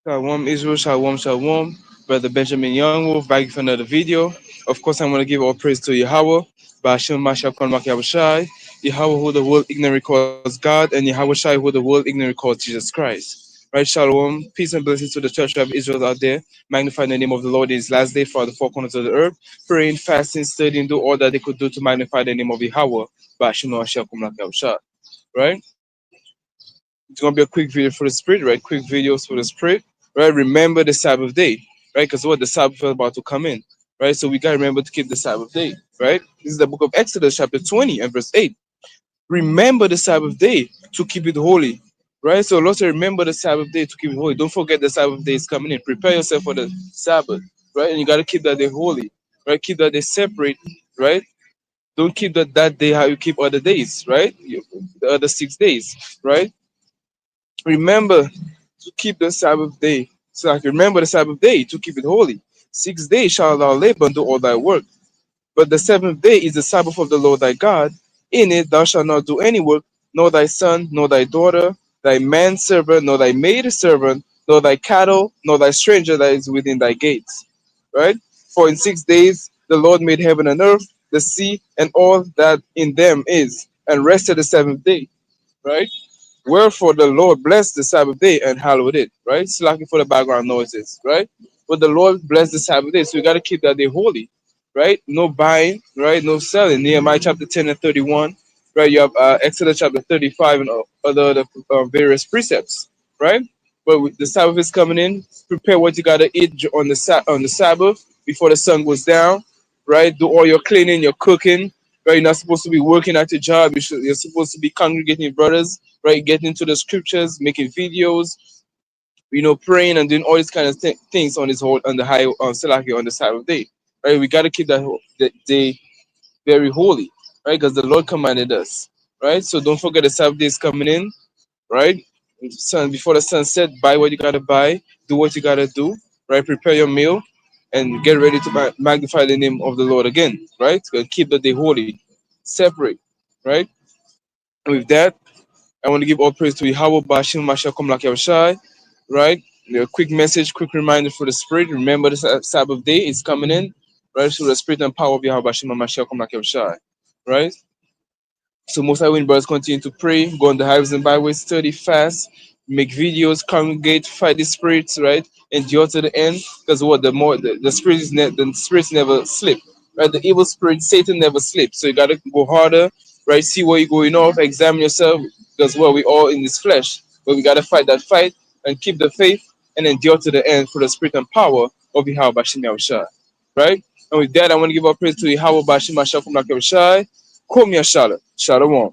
Shalom Israel, shalom, shalom. Brother Benjamin Youngwolf back for another video. Of course, I'm going to give all praise to Yahweh, Bashim Mashakon Makyabashai, Yahweh who the world ignorant calls God, and Yahweh Shai who the world ignorant calls Jesus Christ. Right, shalom, peace and blessings to the church of Israel out there. Magnify the name of the Lord in his last day for the four corners of the earth. Praying, fasting, studying, do all that they could do to magnify the name of Yahweh, Bashim Mashakon Makyabashai. Right? It's gonna be a quick video for the spirit, right? Quick videos for the spirit, right? Remember the Sabbath day, right? Because what the Sabbath is about to come in, right? So we gotta remember to keep the Sabbath day, right? This is the book of Exodus, chapter 20 and verse 8. Remember the Sabbath day to keep it holy, right? So let's remember the Sabbath day to keep it holy. Don't forget the Sabbath day is coming in. Prepare yourself for the Sabbath, right? And you gotta keep that day holy, right? Keep that day separate, right? Don't keep that day how you keep other days, right? The other 6 days, right? Remember to keep the Sabbath day. So like remember the Sabbath day to keep it holy. 6 days shalt thou labor and do all thy work. But the seventh day is the Sabbath of the Lord thy God. In it thou shalt not do any work, nor thy son, nor thy daughter, thy manservant, nor thy maidservant, nor thy cattle, nor thy stranger that is within thy gates. Right? For in 6 days the Lord made heaven and earth, the sea, and all that in them is, and rested the seventh day. Right? Wherefore the Lord blessed the Sabbath day and hallowed it, right? Slacking for the background noises, right? But the Lord blessed the Sabbath day, so we got to keep that day holy, right? No buying, right? No selling. Nehemiah chapter 10 and 31, right? You have Exodus chapter 35 and other various precepts, right? But the Sabbath is coming in. Prepare what you got to eat on on the Sabbath before the sun goes down, right? Do all your cleaning, your cooking, right? You're not supposed to be working at your job. You're supposed to be congregating with brothers, right? Getting into the scriptures, making videos, praying and doing all these kind of things on this whole on the high on Salaki on the Sabbath day, right? We got to keep that day very holy, right? Because the Lord commanded us, right? So don't forget the Sabbath day is coming in, right? Sun before the sun set, buy what you gotta buy, do what you gotta do, right? Prepare your meal, and get ready to magnify the name of the Lord again, right? So keep the day holy, separate, right? And with that, I want to give all praise to Yahweh Bashim Mashakom Lakyavashai, right? A quick message, quick reminder for the spirit. Remember the Sabbath day is coming in, right? So the spirit and power of Yahweh Bashim Mashakom Lakyavashai, right? So most High Wind brothers continue to pray, go on the highways and byways, study, fast, make videos, congregate, fight the spirits, right? Endure to the end. Because what the spirit is the spirits never sleep. Right? The evil spirit, Satan never sleeps. So you gotta go harder, right? See where you're going off, examine yourself, because we all in this flesh. But we gotta fight that fight and keep the faith and endure to the end for the spirit and power of Yahweh Bashim Yahushua. Right? And with that, I want to give our praise to Yahweh Bashim Yahushua from Yahushua. Kum Yashala. Shalom.